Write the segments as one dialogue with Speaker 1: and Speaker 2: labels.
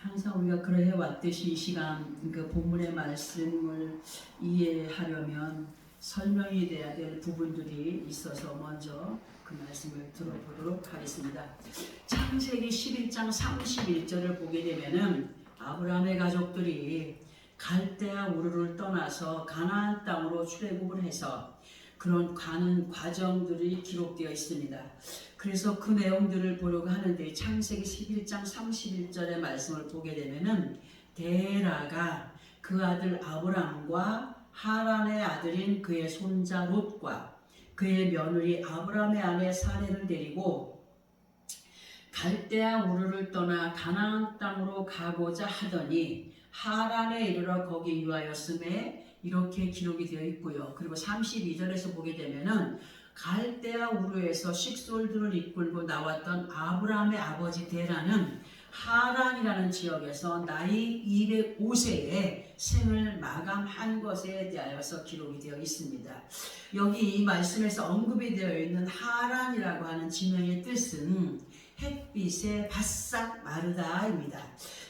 Speaker 1: 항상 우리가 그러해 왔듯이 이 시간 그 본문의 말씀을 이해하려면 설명이 돼야 될 부분들이 있어서 먼저 그 말씀을 들어보도록 하겠습니다. 창세기 11장 31절을 보게 되면은 아브라함의 가족들이 갈대아 우르를 떠나서 가나안 땅으로 출애굽을 해서 그런 가는 과정들이 기록되어 있습니다. 그래서 그 내용들을 보려고 하는데 창세기 11장 31절의 말씀을 보게 되면은 데라가 그 아들 아브람과 하란의 아들인 그의 손자 롯과 그의 며느리 아브람의 아내 사레를 데리고 갈대아 우르를 떠나 가나안 땅으로 가고자 하더니 하란에 이르러 거기 유하였음에 이렇게 기록이 되어 있고요. 그리고 32절에서 보게 되면은 갈대아 우르에서 식솔들을 이끌고 나왔던 아브라함의 아버지 데라는 하란이라는 지역에서 나이 205세에 생을 마감한 것에 대하여서 기록이 되어 있습니다. 여기 이 말씀에서 언급이 되어 있는 하란이라고 하는 지명의 뜻은 햇빛에 바싹 마르다입니다.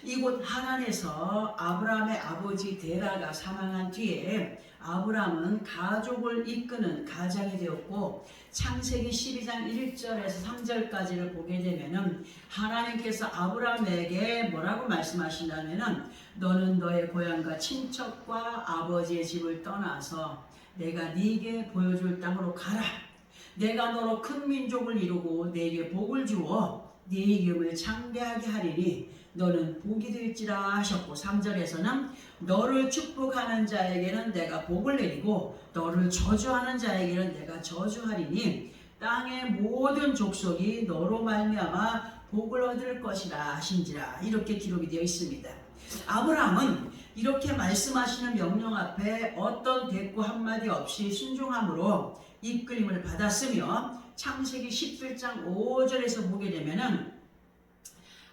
Speaker 1: 이곳 하란에서 아브라함의 아버지 데라가 사망한 뒤에 아브라함은 가족을 이끄는 가장이 되었고 창세기 12장 1절에서 3절까지를 보게 되면은 하나님께서 아브라함에게 뭐라고 말씀하신다면은 너는 너의 고향과 친척과 아버지의 집을 떠나서 내가 네게 보여줄 땅으로 가라. 내가 너로 큰 민족을 이루고 네게 복을 주어 네 이름을 창대하게 하리니 너는 복이 될지라 하셨고 3절에서는 너를 축복하는 자에게는 내가 복을 내리고 너를 저주하는 자에게는 내가 저주하리니 땅의 모든 족속이 너로 말미암아 복을 얻을 것이라 하신지라 이렇게 기록이 되어 있습니다. 아브라함은 이렇게 말씀하시는 명령 앞에 어떤 대꾸 한마디 없이 순종함으로 이끌림을 받았으며 창세기 11장 5절에서 보게 되면은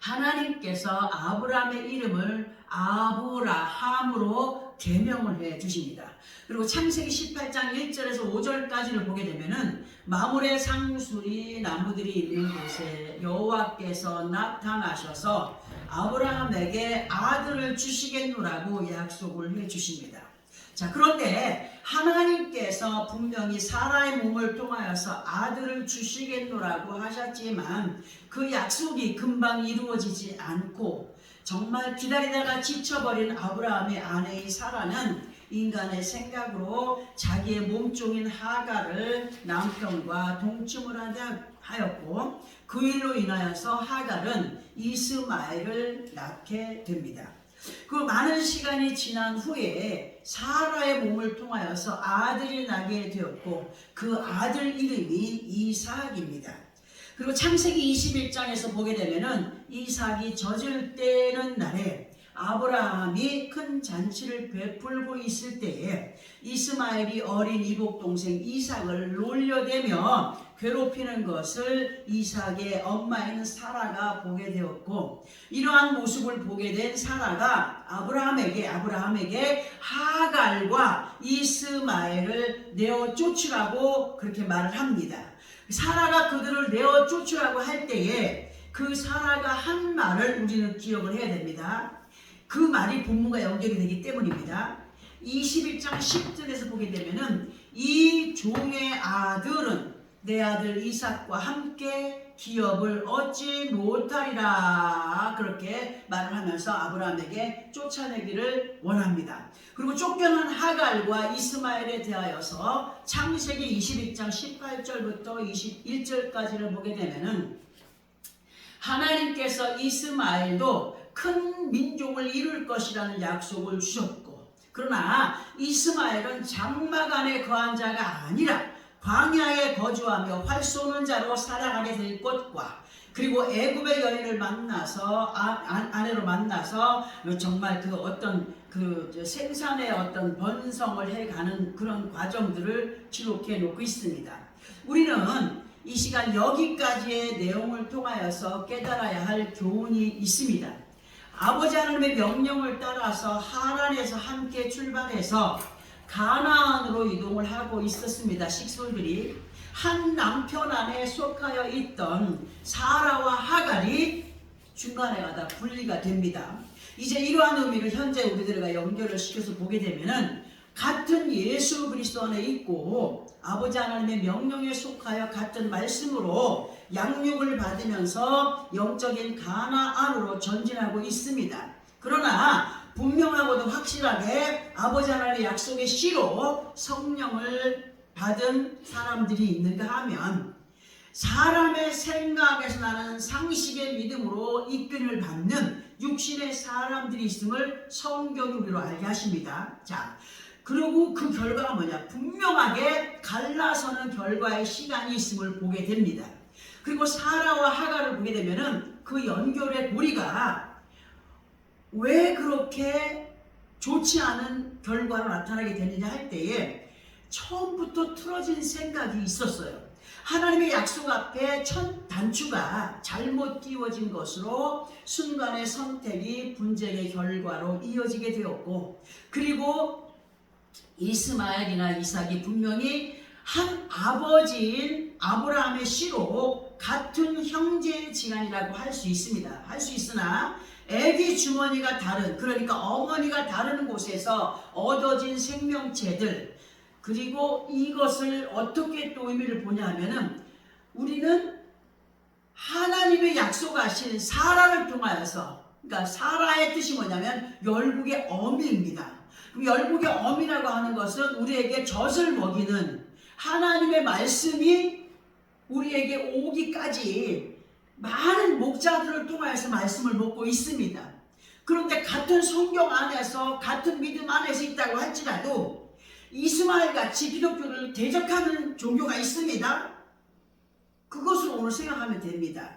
Speaker 1: 하나님께서 아브라함의 이름을 아브라함으로 개명을 해 주십니다. 그리고 창세기 18장 1절에서 5절까지를 보게 되면은 마물의 상수리 나무들이 있는 곳에 여호와께서 나타나셔서 아브라함에게 아들을 주시겠노라고 약속을 해 주십니다. 자, 그런데 하나님께서 분명히 사라의 몸을 통하여서 아들을 주시겠노라고 하셨지만 그 약속이 금방 이루어지지 않고 정말 기다리다가 지쳐버린 아브라함의 아내의 사라는 인간의 생각으로 자기의 몸종인 하갈을 남편과 동침을 하였고 그 일로 인하여서 하갈은 이스마엘을 낳게 됩니다. 그 많은 시간이 지난 후에 사라의 몸을 통하여서 아들이 나게 되었고 그 아들 이름이 이삭입니다. 그리고 창세기 21장에서 보게 되면은 이삭이 젖을 떼는 날에 아브라함이 큰 잔치를 베풀고 있을 때에 이스마엘이 어린 이복 동생 이삭을 놀려대며 괴롭히는 것을 이삭의 엄마인 사라가 보게 되었고 이러한 모습을 보게 된 사라가 아브라함에게 하갈과 이스마엘을 내어 쫓으라고 그렇게 말을 합니다. 사라가 그들을 내어 쫓으라고 할 때에 그 사라가 한 말을 우리는 기억을 해야 됩니다. 그 말이 본문과 연결이 되기 때문입니다. 21장 10절에서 보게 되면은 이 종의 아들은 내 아들 이삭과 함께 기업을 얻지 못하리라 그렇게 말을 하면서 아브라함에게 쫓아내기를 원합니다. 그리고 쫓겨난 하갈과 이스마엘에 대하여서 창세기 22장 18절부터 21절까지를 보게 되면은 하나님께서 이스마엘도 큰 민족을 이룰 것이라는 약속을 주셨고 그러나 이스마엘은 장막 안에 거한 자가 아니라 광야에 거주하며 활 쏘는 자로 살아가게 될 것과 그리고 애굽의 여인을 만나서 아내로 만나서 정말 그 어떤 그 생산의 어떤 번성을 해가는 그런 과정들을 기록해 놓고 있습니다. 우리는 이 시간 여기까지의 내용을 통하여서 깨달아야 할 교훈이 있습니다. 아버지 하나님의 명령을 따라서 하란에서 함께 출발해서 가나안으로 이동을 하고 있었습니다. 식솔들이 한 남편 안에 속하여 있던 사라와 하갈이 중간에 가다 분리가 됩니다. 이제 이러한 의미를 현재 우리들과 연결을 시켜서 보게 되면은 같은 예수 그리스도 안에 있고 아버지 하나님의 명령에 속하여 같은 말씀으로 양육을 받으면서 영적인 가나안으로 전진하고 있습니다. 그러나 분명하고도 확실하게 아버지 하나님의 약속의 씨로 성령을 받은 사람들이 있는가 하면 사람의 생각에서 나는 상식의 믿음으로 이끌림을 받는 육신의 사람들이 있음을 성경이 우리로 알게 하십니다. 자, 그리고 그 결과가 뭐냐? 분명하게 갈라서는 결과의 시간이 있음을 보게 됩니다. 그리고 사라와 하갈을 보게 되면은 그 연결의 고리가 왜 그렇게 좋지 않은 결과로 나타나게 되느냐 할 때에 처음부터 틀어진 생각이 있었어요. 하나님의 약속 앞에 첫 단추가 잘못 끼워진 것으로 순간의 선택이 분쟁의 결과로 이어지게 되었고, 그리고 이스마엘이나 이삭이 분명히 한 아버지인 아브라함의 씨로 같은 형제지간이라고 할 수 있습니다. 할 수 있으나 애기 주머니가 다른, 그러니까 어머니가 다른 곳에서 얻어진 생명체들, 그리고 이것을 어떻게 또 의미를 보냐 하면은 우리는 하나님의 약속하신 사라를 통하여서, 그러니까 사라의 뜻이 뭐냐면 열국의 어미입니다. 그럼 열국의 어미라고 하는 것은 우리에게 젖을 먹이는 하나님의 말씀이 우리에게 오기까지 많은 목자들을 통하여서 말씀을 먹고 있습니다. 그런데 같은 성경 안에서 같은 믿음 안에서 있다고 할지라도 이스마엘같이 기독교를 대적하는 종교가 있습니다. 그것을 오늘 생각하면 됩니다.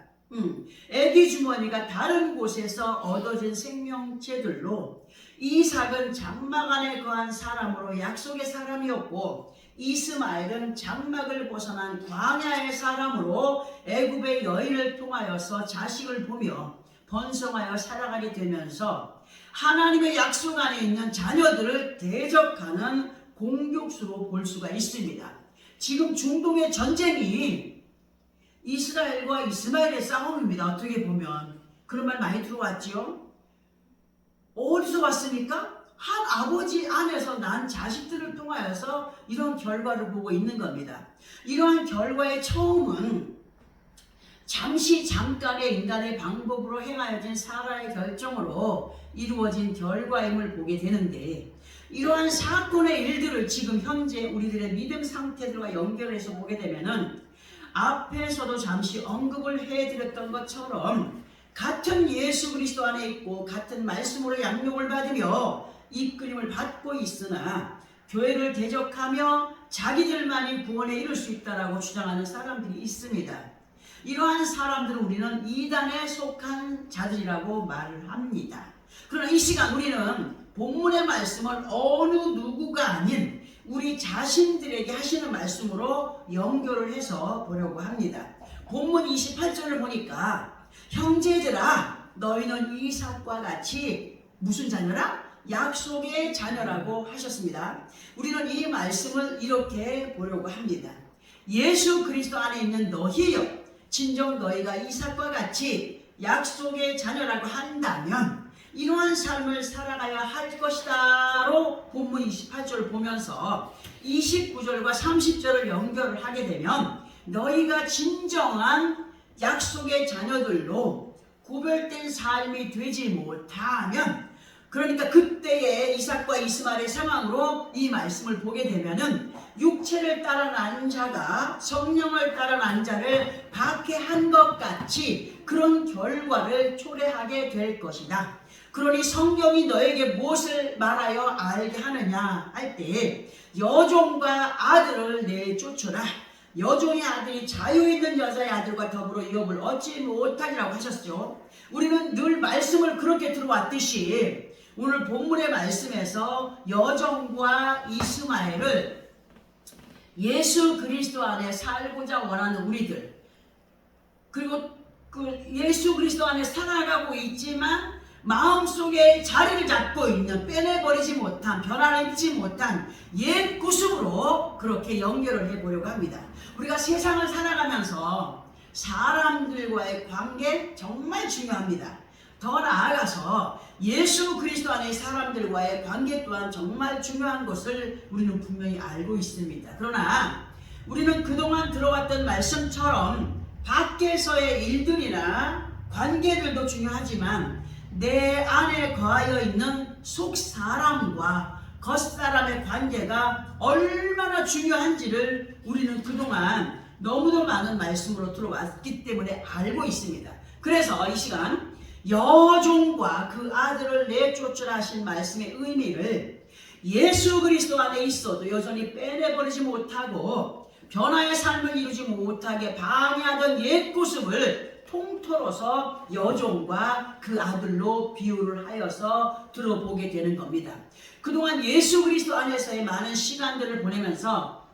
Speaker 1: 애기 주머니가 다른 곳에서 얻어진 생명체들로 이삭은 장막 안에 거한 사람으로 약속의 사람이었고, 이스마엘은 장막을 벗어난 광야의 사람으로 애굽의 여인을 통하여서 자식을 보며 번성하여 살아가게 되면서 하나님의 약속 안에 있는 자녀들을 대적하는 공격수로 볼 수가 있습니다. 지금 중동의 전쟁이 이스라엘과 이스마엘의 싸움입니다. 어떻게 보면 그런 말 많이 들어왔지요. 어디서 왔습니까? 한 아버지 안에서 난 자식들을 통하여서 이런 결과를 보고 있는 겁니다. 이러한 결과의 처음은 잠깐의 인간의 방법으로 행하여진 사라의 결정으로 이루어진 결과임을 보게 되는데, 이러한 사건의 일들을 지금 현재 우리들의 믿음 상태들과 연결해서 보게 되면은 앞에서도 잠시 언급을 해드렸던 것처럼 같은 예수 그리스도 안에 있고 같은 말씀으로 양육을 받으며 이끌림을 받고 있으나 교회를 대적하며 자기들만이 구원에 이를 수 있다라고 주장하는 사람들이 있습니다. 이러한 사람들은 우리는 이단에 속한 자들이라고 말을 합니다. 그러나 이 시간 우리는 본문의 말씀을 어느 누구가 아닌 우리 자신들에게 하시는 말씀으로 연결을 해서 보려고 합니다. 본문 28절을 보니까 형제들아 너희는 이삭과 같이 무슨 자녀라? 약속의 자녀라고 하셨습니다. 우리는 이 말씀을 이렇게 보려고 합니다. 예수 그리스도 안에 있는 너희여, 진정 너희가 이삭과 같이 약속의 자녀라고 한다면 이러한 삶을 살아가야 할 것이다로 본문 28절을 보면서 29절과 30절을 연결을 하게 되면 너희가 진정한 약속의 자녀들로 구별된 삶이 되지 못하면, 그러니까 그때의 이삭과 이스마엘의 상황으로 이 말씀을 보게 되면은 육체를 따라 난 자가 성령을 따라 난 자를 박해한 것 같이 그런 결과를 초래하게 될 것이다. 그러니 성경이 너에게 무엇을 말하여 알게 하느냐 할 때 여종과 아들을 내쫓으라. 여종의 아들이 자유있는 여자의 아들과 더불어 유업을 얻지 못하리라고 하셨죠. 우리는 늘 말씀을 그렇게 들어왔듯이 오늘 본문의 말씀에서 여종과 이스마엘을 예수 그리스도 안에 살고자 원하는 우리들, 그리고 그 예수 그리스도 안에 살아가고 있지만 마음속에 자리를 잡고 있는, 빼내버리지 못한, 변화되지 못한 옛 구습으로 그렇게 연결을 해보려고 합니다. 우리가 세상을 살아가면서 사람들과의 관계 정말 중요합니다. 더 나아가서 예수 그리스도 안의 사람들과의 관계 또한 정말 중요한 것을 우리는 분명히 알고 있습니다. 그러나 우리는 그동안 들어왔던 말씀처럼 밖에서의 일들이나 관계들도 중요하지만 내 안에 거하여 있는 속 사람과 겉 사람의 관계가 얼마나 중요한지를 우리는 그동안 너무도 많은 말씀으로 들어왔기 때문에 알고 있습니다. 그래서 이 시간 여종과 그 아들을 내쫓으라 하신 말씀의 의미를 예수 그리스도 안에 있어도 여전히 빼내버리지 못하고 변화의 삶을 이루지 못하게 방해하던 옛 모습을 통틀어서 여종과 그 아들로 비유를 하여서 들어보게 되는 겁니다. 그동안 예수 그리스도 안에서의 많은 시간들을 보내면서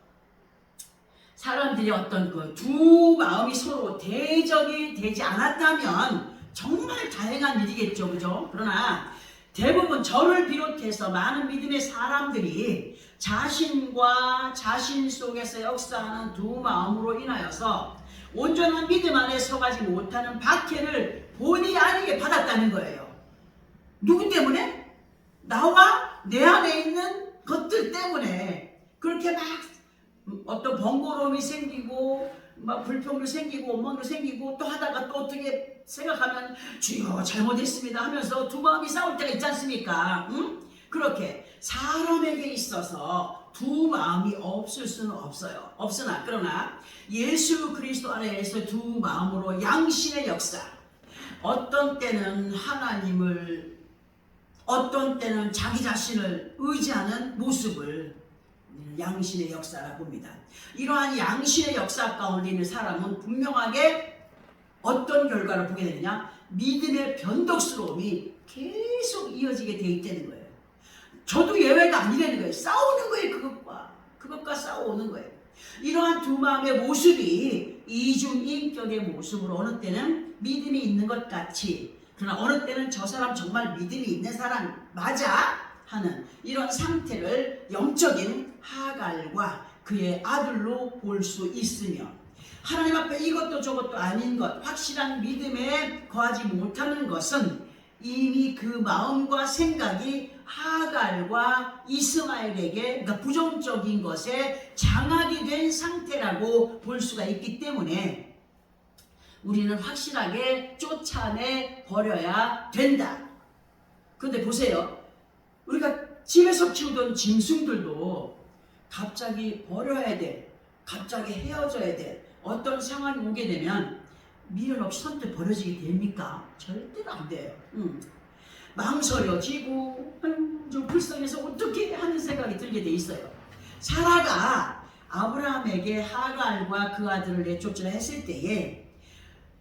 Speaker 1: 사람들이 어떤 그 두 마음이 서로 대적이 되지 않았다면 정말 다행한 일이겠죠, 그죠? 그러나 대부분 저를 비롯해서 많은 믿음의 사람들이 자신과 자신 속에서 역사하는 두 마음으로 인하여서 온전한 믿음 안에 서가지 못하는 박해를 본의 아니게 받았다는 거예요. 누구 때문에? 나와 내 안에 있는 것들 때문에 그렇게 막 어떤 번거로움이 생기고 막 불평도 생기고 원망도 생기고 또 하다가 또 어떻게 생각하면 주여 잘못했습니다 하면서 두 마음이 싸울 때가 있지 않습니까? 응? 그렇게 사람에게 있어서 두 마음이 없을 수는 없어요. 없으나 그러나 예수 그리스도 안에서 두 마음으로 양신의 역사, 어떤 때는 하나님을, 어떤 때는 자기 자신을 의지하는 모습을 양신의 역사라고 봅니다. 이러한 양신의 역사 가운데 있는 사람은 분명하게 어떤 결과를 보게 되느냐? 믿음의 변덕스러움이 계속 이어지게 돼 있다는 거예요. 저도 예외가 아니라는 거예요. 싸우는 거예요. 그것과 싸우는 거예요. 이러한 두 마음의 모습이 이중인격의 모습으로 어느 때는 믿음이 있는 것 같이, 그러나 어느 때는 저 사람 정말 믿음이 있는 사람 맞아 하는 이런 상태를 영적인 하갈과 그의 아들로 볼 수 있으며, 하나님 앞에 이것도 저것도 아닌 것, 확실한 믿음에 거하지 못하는 것은 이미 그 마음과 생각이 하갈과 이스마엘에게, 그러니까 부정적인 것에 장악이 된 상태라고 볼 수가 있기 때문에 우리는 확실하게 쫓아내 버려야 된다. 그런데 보세요. 우리가 집에서 키우던 짐승들도 갑자기 버려야 돼, 갑자기 헤어져야 돼, 어떤 상황이 오게 되면 미련 없이 선뜻 버려지게 됩니까? 절대로 안 돼요. 망설여지고 좀 불쌍해서 어떻게 하는 생각이 들게 돼 있어요. 사라가 아브라함에게 하갈과 그 아들을 내쫓으라 했을 때에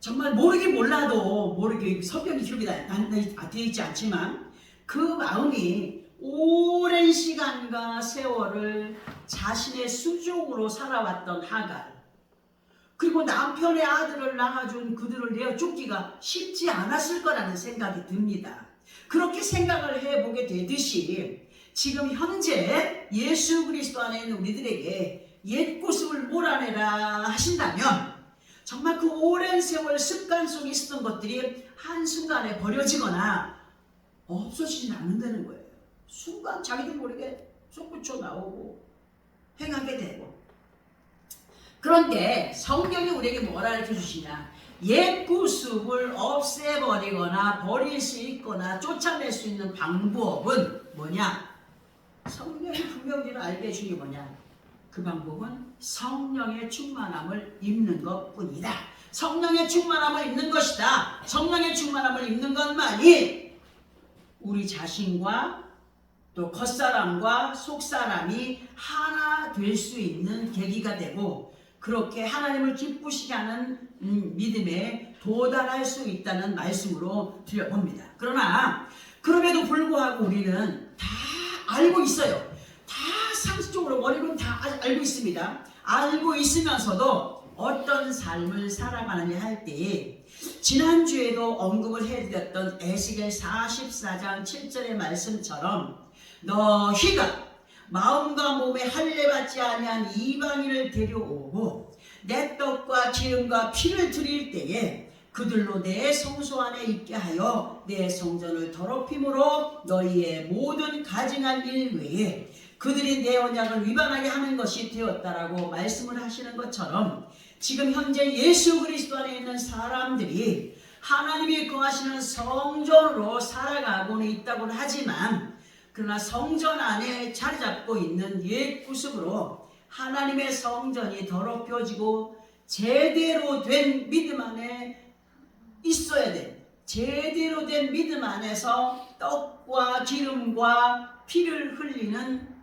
Speaker 1: 정말 모르긴 몰라도, 모르게 성경이 기록이 되어 있지 않지만 그 마음이 오랜 시간과 세월을 자신의 수종으로 살아왔던 하갈, 그리고 남편의 아들을 낳아준 그들을 내어쫓기가 쉽지 않았을 거라는 생각이 듭니다. 그렇게 생각을 해보게 되듯이 지금 현재 예수 그리스도 안에 있는 우리들에게 옛 모습을 몰아내라 하신다면 정말 그 오랜 세월 습관 속에 있었던 것들이 한순간에 버려지거나 없어지진 않는다는 거예요. 순간 자기들 모르게 솟구쳐 나오고 행하게 되고. 그런데 성경이 우리에게 뭐라 가르쳐 주시냐? 옛 모습을 없애버리거나 버릴 수 있거나 쫓아낼 수 있는 방법은 뭐냐? 성경이 분명히 알게 해주는 게 뭐냐? 그 방법은 성령의 충만함을 입는 것뿐이다. 성령의 충만함을 입는 것이다. 성령의 충만함을 입는 것만이 우리 자신과 또 겉사람과 속사람이 하나 될 수 있는 계기가 되고, 그렇게 하나님을 기쁘시게 하는 믿음에 도달할 수 있다는 말씀으로 드려봅니다. 그러나 그럼에도 불구하고 우리는 다 알고 있어요. 다 상식적으로 머리로는 다 알고 있습니다. 알고 있으면서도 어떤 삶을 살아가느냐 할 때에 지난주에도 언급을 해드렸던 에스겔 44장 7절의 말씀처럼 너희가 마음과 몸에 할례받지 아니한 이방인을 데려오고 내 떡과 기름과 피를 드릴 때에 그들로 내 성소 안에 있게 하여 내 성전을 더럽힘으로 너희의 모든 가증한 일 외에 그들이 내 언약을 위반하게 하는 것이 되었다라고 말씀을 하시는 것처럼, 지금 현재 예수 그리스도 안에 있는 사람들이 하나님이 거하시는 성전으로 살아가고는 있다고는 하지만, 그러나 성전 안에 자리 잡고 있는 옛 구습으로 하나님의 성전이 더럽혀지고 제대로 된 믿음 안에 있어야 돼. 제대로 된 믿음 안에서 떡과 기름과 피를 흘리는,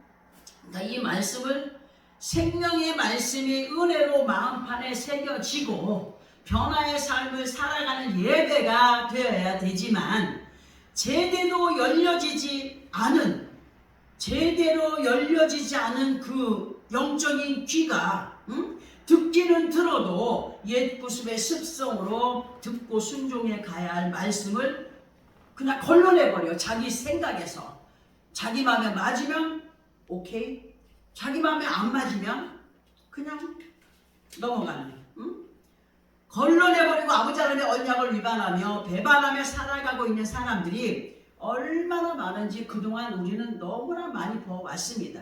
Speaker 1: 이 말씀을, 생명의 말씀이 은혜로 마음판에 새겨지고 변화의 삶을 살아가는 예배가 되어야 되지만, 제대로 열려지지 않은 그 영적인 귀가, 듣기는 들어도 옛 구습의 습성으로 듣고 순종해 가야 할 말씀을 그냥 걸러내버려. 자기 생각에서. 자기 마음에 맞으면 오케이, 자기 마음에 안 맞으면 그냥 넘어가는, 걸러내버리고 아버지 하나님의 언약을 위반하며 배반하며 살아가고 있는 사람들이 얼마나 많은지 그동안 우리는 너무나 많이 보아왔습니다.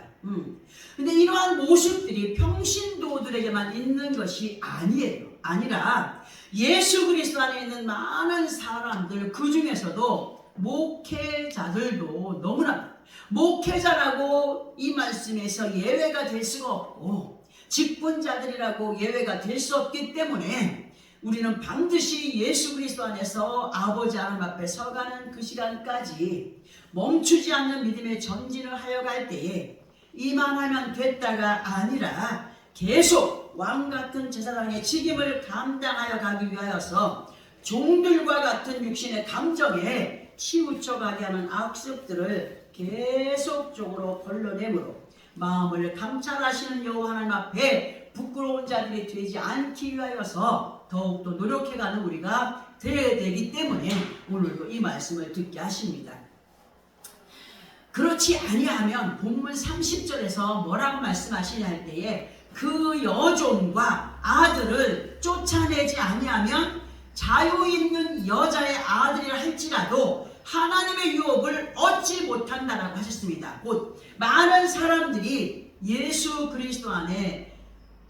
Speaker 1: 근데 이러한 모습들이 평신도들에게만 있는 것이 아니라 예수 그리스도 안에 있는 많은 사람들, 그 중에서도 목회자들도 너무나, 목회자라고 이 말씀에서 예외가 될 수가 없고 직분자들이라고 예외가 될 수 없기 때문에 우리는 반드시 예수 그리스도 안에서 아버지 하나님 앞에 서가는 그 시간까지 멈추지 않는 믿음의 전진을 하여 갈 때에 이만하면 됐다가 아니라 계속 왕같은 제사장의 직임을 감당하여 가기 위하여서 종들과 같은 육신의 감정에 치우쳐가게 하는 악습들을 계속적으로 걸러내므로 마음을 감찰하시는 여호와 하나님 앞에 부끄러운 자들이 되지 않기 위하여서 더욱더 노력해가는 우리가 되어야 되기 때문에 오늘도 이 말씀을 듣게 하십니다. 그렇지 아니하면 본문 30절에서 뭐라고 말씀하시냐 할 때에, 그 여종과 아들을 쫓아내지 아니하면 자유 있는 여자의 아들이라 할지라도 하나님의 유업을 얻지 못한다라고 하셨습니다. 곧 많은 사람들이 예수 그리스도 안에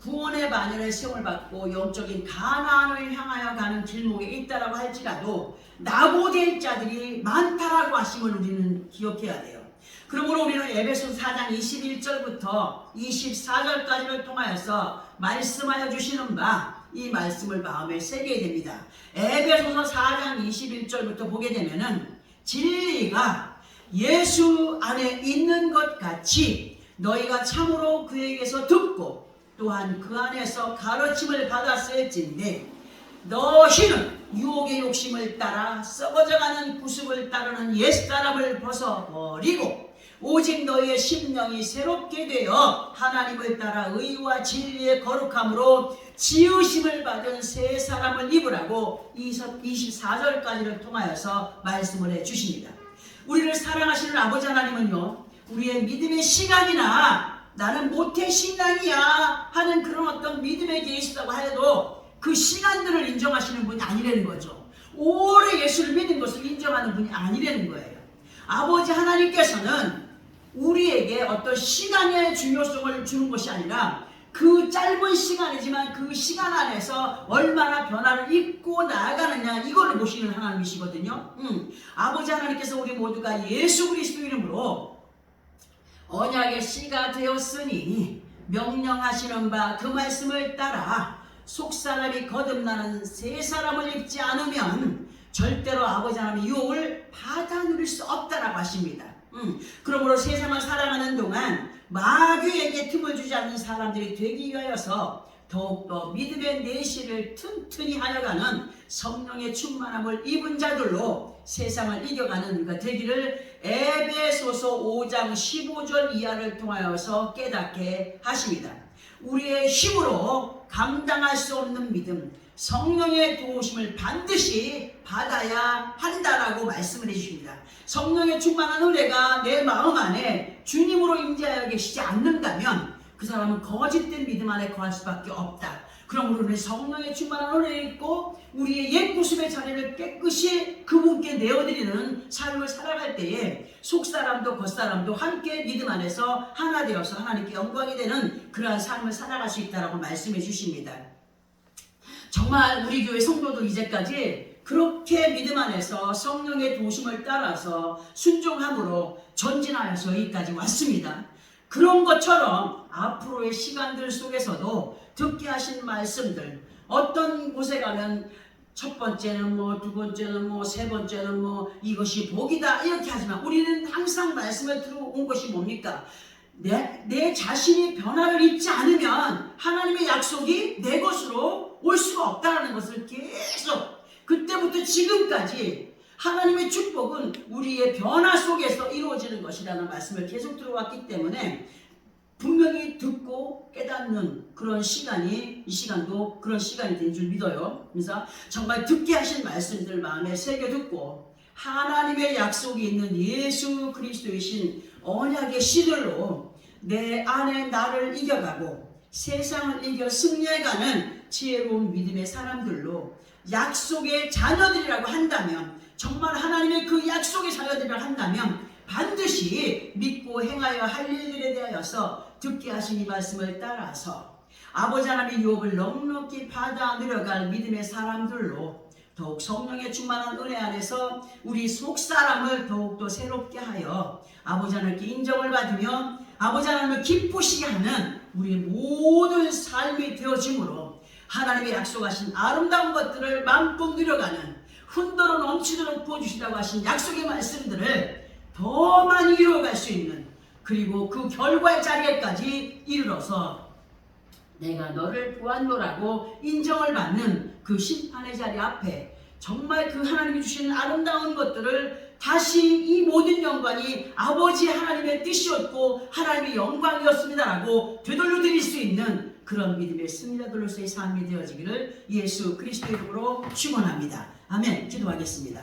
Speaker 1: 구원의 반열에 세움을 받고 영적인 가나안을 향하여 가는 길목에 있다라고 할지라도 낙오될 자들이 많다라고 하심을 우리는 기억해야 돼요. 그러므로 우리는 에베소 4장 21절부터 24절까지를 통하여서 말씀하여 주시는 바, 이 말씀을 마음에 새겨야 됩니다. 에베소서 4장 21절부터 보게 되면은, 진리가 예수 안에 있는 것 같이 너희가 참으로 그에게서 듣고 또한 그 안에서 가르침을 받았을진데, 너희는 유혹의 욕심을 따라 썩어져가는 구습을 따르는 옛사람을 벗어버리고 오직 너희의 심령이 새롭게 되어 하나님을 따라 의와 진리의 거룩함으로 지으심을 받은 새 사람을 입으라고 24절까지를 통하여서 말씀을 해주십니다. 우리를 사랑하시는 아버지 하나님은요, 우리의 믿음의 시간이나 나는 모태신앙이야 하는 그런 어떤 믿음의 게 있다고 해도 그 시간들을 인정하시는 분이 아니라는 거죠. 오래 예수를 믿는 것을 인정하는 분이 아니라는 거예요. 아버지 하나님께서는 우리에게 어떤 시간의 중요성을 주는 것이 아니라 그 짧은 시간이지만 그 시간 안에서 얼마나 변화를 입고 나아가느냐, 이거를 보시는 하나님이시거든요. 아버지 하나님께서 우리 모두가 예수 그리스도 이름으로 언약의 씨가 되었으니 명령하시는 바 그 말씀을 따라 속사람이 거듭나는 새 사람을 입지 않으면 절대로 아버지 하나님의 유혹을 받아 누릴 수 없다라고 하십니다. 그러므로 세상을 살아가는 동안 마귀에게 틈을 주지 않는 사람들이 되기 위하여서 더욱더 믿음의 내실을 튼튼히 하여가는 성령의 충만함을 입은 자들로 세상을 이겨가는 우리가 되기를 에베소서 5장 15절 이하를 통하여서 깨닫게 하십니다. 우리의 힘으로 감당할 수 없는 믿음, 성령의 도우심을 반드시 받아야 한다라고 말씀을 해주십니다. 성령의 충만한 은혜가 내 마음 안에 주님으로 임재하여 계시지 않는다면 그 사람은 거짓된 믿음 안에 거할 수밖에 없다. 그러므로 우리 성령의 충만한 은혜에 있고 우리의 옛 모습의 자리를 깨끗이 그분께 내어드리는 삶을 살아갈 때에 속사람도 겉사람도 함께 믿음 안에서 하나 되어서 하나님께 영광이 되는 그러한 삶을 살아갈 수 있다라고 말씀해 주십니다. 정말 우리 교회 성도도 이제까지 그렇게 믿음 안에서 성령의 도심을 따라서 순종함으로 전진하여서 여기까지 왔습니다. 그런 것처럼 앞으로의 시간들 속에서도 듣게 하신 말씀들, 어떤 곳에 가면 첫 번째는 뭐, 두 번째는 뭐, 세 번째는 뭐, 이것이 복이다 이렇게 하지만 우리는 항상 말씀을 들어온 것이 뭡니까? 내 자신이 변화를 잊지 않으면 하나님의 약속이 내 것으로 올 수가 없다는 것을 계속 그때부터 지금까지 하나님의 축복은 우리의 변화 속에서 이루어지는 것이라는 말씀을 계속 들어왔기 때문에 분명히 듣고 깨닫는 그런 시간이 이 시간도 그런 시간이 된 줄 믿어요. 그래서 정말 듣게 하신 말씀들 마음에 새겨 듣고 하나님의 약속이 있는 예수 그리스도이신 언약의 씨들로 내 안에 나를 이겨가고 세상을 이겨 승리해가는 지혜로운 믿음의 사람들로 약속의 자녀들이라고 한다면 정말 하나님의 그 약속의 자녀들이라고 한다면 반드시 믿고 행하여 할 일들에 대하여서 듣게 하신 이 말씀을 따라서 아버지 하나님의 유업을 넉넉히 받아 들여갈 믿음의 사람들로 더욱 성령의 충만한 은혜 안에서 우리 속사람을 더욱더 새롭게 하여 아버지 하나님께 인정을 받으며 아버지 하나님을 기쁘시게 하는 우리의 모든 삶이 되어짐으로 하나님의 약속하신 아름다운 것들을 마음껏 누려가는 흔들어 넘치도록 부어주시라고 하신 약속의 말씀들을 더 많이 이루어갈 수 있는 그리고 그 결과의 자리에까지 이르러서 내가 너를 보았노라고 인정을 받는 그 심판의 자리 앞에 정말 그 하나님이 주시는 아름다운 것들을 다시 이 모든 영광이 아버지 하나님의 뜻이었고 하나님의 영광이었습니다라고 되돌려 드릴 수 있는 그런 믿음의 승리자들로서의 삶이 되어지기를 예수 그리스도의 이름으로 축원합니다. 아멘. 기도하겠습니다.